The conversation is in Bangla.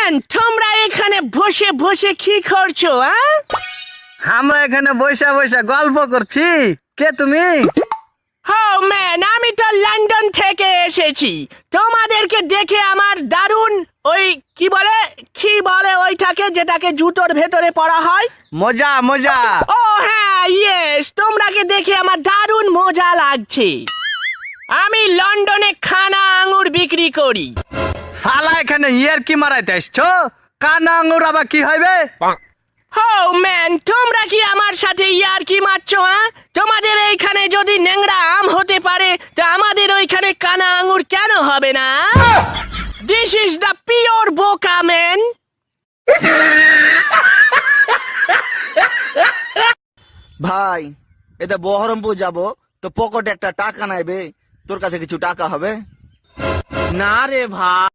ম্যান, তোমরা এখানে বসে বসে কি করছো? আমরা এখানে বৈশা বৈশা গল্প করছি। কে তুমি? ও ম্যান, আমি তো লন্ডন থেকে এসেছি। তোমাদেরকে দেখে আমার দারুণ ওই কি বলে ওইটাকে যেটাকে জুতোর ভেতরে পরা হয়। মজা মজা। ও হ্যাঁ, ইয়েস, তোমরাকে দেখে আমার দারুণ মজা লাগছে। আমি লন্ডনে কানা আঙ্গুর বিক্রি করি। শালা এখানে ইয়ার কি মারাইতে আসছো? কানা আঙ্গুর আবার কি হইবে? ও ম্যান, তোমরা কি আমার সাথে ইয়ার কি মারছো? তোমাদের এইখানে যদি ন্যাংরা আম হতে পারে, তা আমাদের ওইখানে কানা আঙ্গুর কেন হবে না? দিস ইজ দ্য পিওর বোকা ম্যান। ভাই, এটা বহরমপুর যাব, তো পকেটে একটা টাকা নাইবে, তোর কাছে কিছু টাকা হবে? না রে ভাই।